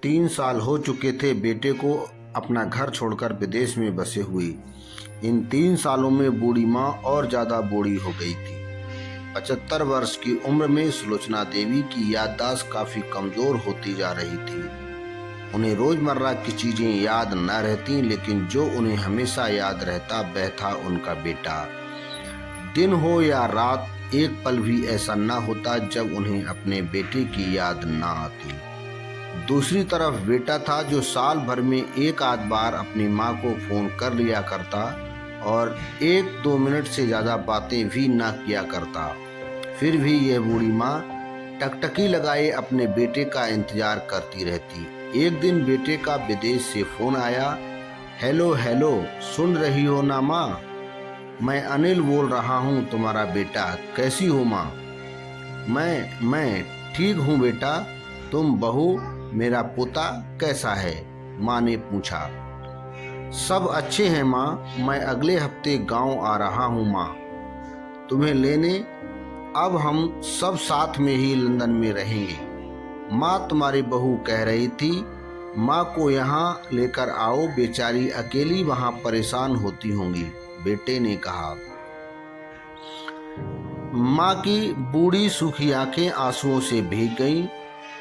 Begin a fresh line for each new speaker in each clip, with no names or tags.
3 साल हो चुके थे बेटे को अपना घर छोड़कर विदेश में बसे हुए। इन 3 सालों में बूढ़ी माँ और ज्यादा बूढ़ी हो गई थी। 75 वर्ष की उम्र में सुलोचना देवी की याददाश्त काफी कमजोर होती जा रही थी। उन्हें रोजमर्रा की चीजें याद न रहती, लेकिन जो उन्हें हमेशा याद रहता वह था उनका बेटा। दिन हो या रात, एक पल भी ऐसा न होता जब उन्हें अपने बेटे की याद न आती। दूसरी तरफ बेटा था जो साल भर में एक आध बार अपनी माँ को फोन कर लिया करता और 1-2 मिनट से ज्यादा बातें भी ना किया करता। फिर भी यह बूढ़ी माँ टकटकी लगाए अपने बेटे का इंतजार करती रहती। एक दिन बेटे का विदेश से फोन आया। हेलो हेलो, सुन रही हो ना माँ? मैं अनिल बोल रहा हूँ, तुम्हारा बेटा। कैसी हो माँ? मैं ठीक हूँ बेटा। तुम बहू, मेरा पोता कैसा है? माँ ने पूछा। सब अच्छे हैं माँ, मैं अगले हफ्ते गांव आ रहा हूँ माँ, तुम्हें लेने। अब हम सब साथ में ही लंदन में रहेंगे। माँ तुम्हारी बहू कह रही थी माँ को यहाँ लेकर आओ, बेचारी अकेली वहाँ परेशान होती होंगी, बेटे ने कहा। माँ की बूढ़ी सूखी आंखें आंसुओं से भीग गईं।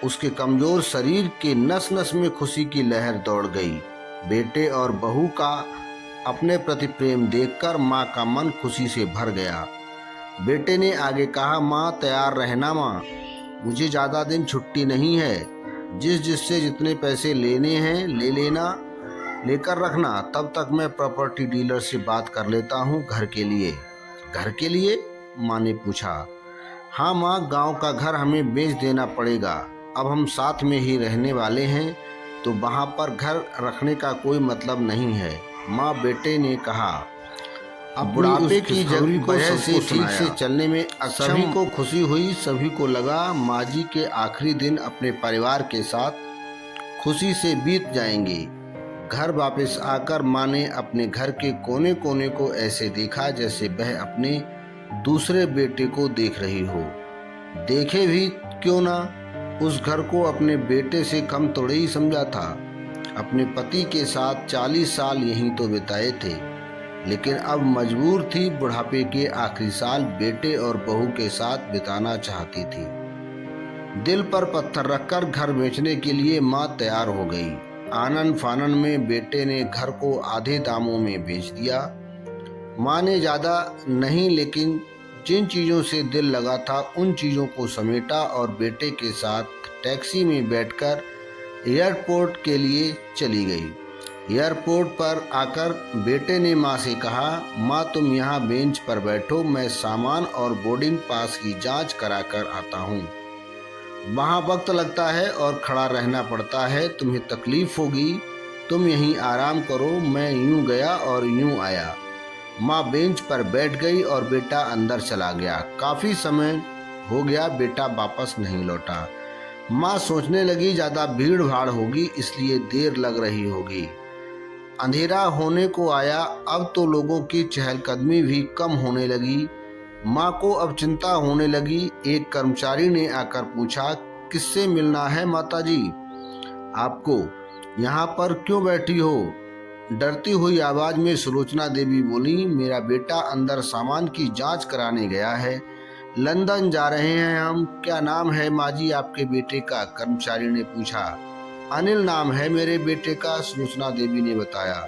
उसके कमजोर शरीर के नस नस में खुशी की लहर दौड़ गई। बेटे और बहू का अपने प्रति प्रेम देखकर माँ का मन खुशी से भर गया। बेटे ने आगे कहा, माँ तैयार रहना माँ, मुझे ज़्यादा दिन छुट्टी नहीं है। जिससे जितने पैसे लेने हैं ले लेना, लेकर रखना। तब तक मैं प्रॉपर्टी डीलर से बात कर लेता हूँ घर के लिए। घर के लिए? माँ ने पूछा। हाँ माँ, गांव का घर हमें बेच देना पड़ेगा। अब हम साथ में ही रहने वाले हैं, तो वहाँ पर घर रखने का कोई मतलब नहीं है, माँ बेटे ने कहा। अब बुढ़ापे की वजह से ठीक से चलने में सभी को खुशी हुई। सभी को लगा माँ जी के आखिरी दिन अपने परिवार के साथ खुशी से बीत जाएंगे। घर वापस आकर माँ ने अपने घर के कोने कोने को ऐसे देखा जैसे वह अपने दूसरे बेटे को देख रही हो। देखे भी क्यों ना, उस घर को अपने बेटे से कम थोड़े ही समझा था। अपने पति के साथ 40 साल यहीं तो बिताए थे, लेकिन अब मजबूर थी बुढ़ापे के आखिरी साल बेटे और बहू के साथ बिताना चाहती थी। दिल पर पत्थर रखकर घर बेचने के लिए माँ तैयार हो गई। आनन फानन में बेटे ने घर को आधे दामों में बेच दिया। माँ ने ज्यादा नहीं, लेकिन जिन चीजों से दिल लगा था उन चीजों को समेटा और बेटे के साथ टैक्सी में बैठकर एयरपोर्ट के लिए चली गई। एयरपोर्ट पर आकर बेटे ने माँ से कहा, माँ तुम यहाँ बेंच पर बैठो, मैं सामान और बोर्डिंग पास की जांच कराकर आता हूँ। वहाँ वक्त लगता है और खड़ा रहना पड़ता है, तुम्हें तकलीफ होगी, तुम यहीं आराम करो। मैं यूं गया और यूं आया। माँ बेंच पर बैठ गई और बेटा अंदर चला गया। काफी समय हो गया बेटा वापस नहीं लौटा। माँ सोचने लगी ज्यादा भीड़ भाड़ होगी इसलिए देर लग रही होगी। अंधेरा होने को आया, अब तो लोगों की चहलकदमी भी कम होने लगी। माँ को अब चिंता होने लगी। एक कर्मचारी ने आकर पूछा, किससे मिलना है माताजी आपको? यहाँ पर क्यों बैठी हो? डरती हुई आवाज में सुलोचना देवी बोली, मेरा बेटा अंदर सामान की जांच कराने गया है, लंदन जा रहे हैं हम। क्या नाम है माँ जी आपके बेटे का? कर्मचारी ने पूछा। अनिल नाम है मेरे बेटे का, सुलोचना देवी ने बताया।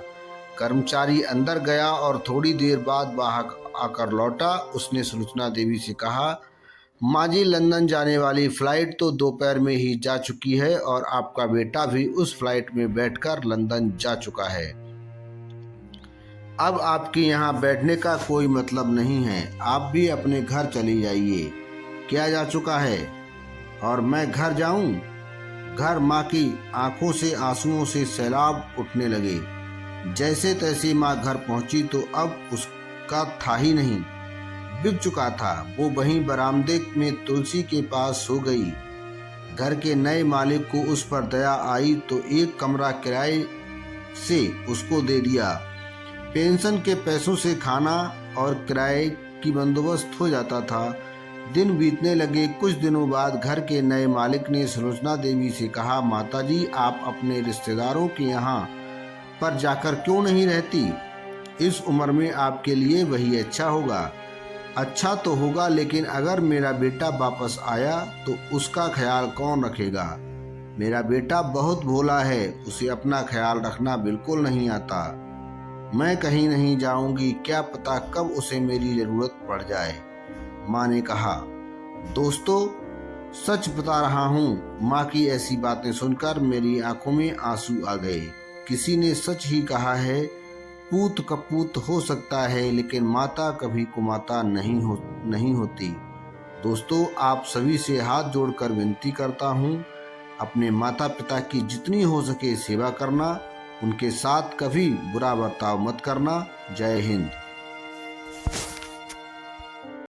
कर्मचारी अंदर गया और थोड़ी देर बाद बाहर आकर लौटा। उसने सुलोचना देवी से कहा, माँ जी लंदन जाने वाली फ्लाइट तो दोपहर में ही जा चुकी है और आपका बेटा भी उस फ्लाइट में बैठकर लंदन जा चुका है। अब आपके यहाँ बैठने का कोई मतलब नहीं है, आप भी अपने घर चली जाइए। क्या जा चुका है? और मैं घर जाऊं? घर? माँ की आंखों से आंसुओं से सैलाब उठने लगे। जैसे तैसे माँ घर पहुंची तो अब उसका था ही नहीं, बिक चुका था। वो वहीं बरामदे में तुलसी के पास सो गई। घर के नए मालिक को उस पर दया आई तो एक कमरा किराए से उसको दे दिया। पेंशन के पैसों से खाना और किराए की बंदोबस्त हो जाता था। दिन बीतने लगे। कुछ दिनों बाद घर के नए मालिक ने सुलोचना देवी से कहा, माताजी आप अपने रिश्तेदारों के यहाँ पर जाकर क्यों नहीं रहती? इस उम्र में आपके लिए वही अच्छा होगा। अच्छा तो होगा, लेकिन अगर मेरा बेटा वापस आया तो उसका ख्याल कौन रखेगा? मेरा बेटा बहुत भोला है, उसे अपना ख्याल रखना बिल्कुल नहीं आता। मैं कहीं नहीं जाऊंगी, क्या पता कब उसे मेरी जरूरत पड़ जाए। माँ ने कहा। दोस्तों, सच बता रहा हूँ, माँ की ऐसी बातें सुनकर मेरी आंखों में आंसू आ गए। किसी ने सच ही कहा है, पूत कपूत हो सकता है लेकिन माता कभी कुमाता नहीं होती। दोस्तों, आप सभी से हाथ जोड़कर विनती करता हूँ, अपने माता पिता की जितनी हो सके सेवा करना, उनके साथ कभी बुरा बर्ताव मत करना। जय हिंद।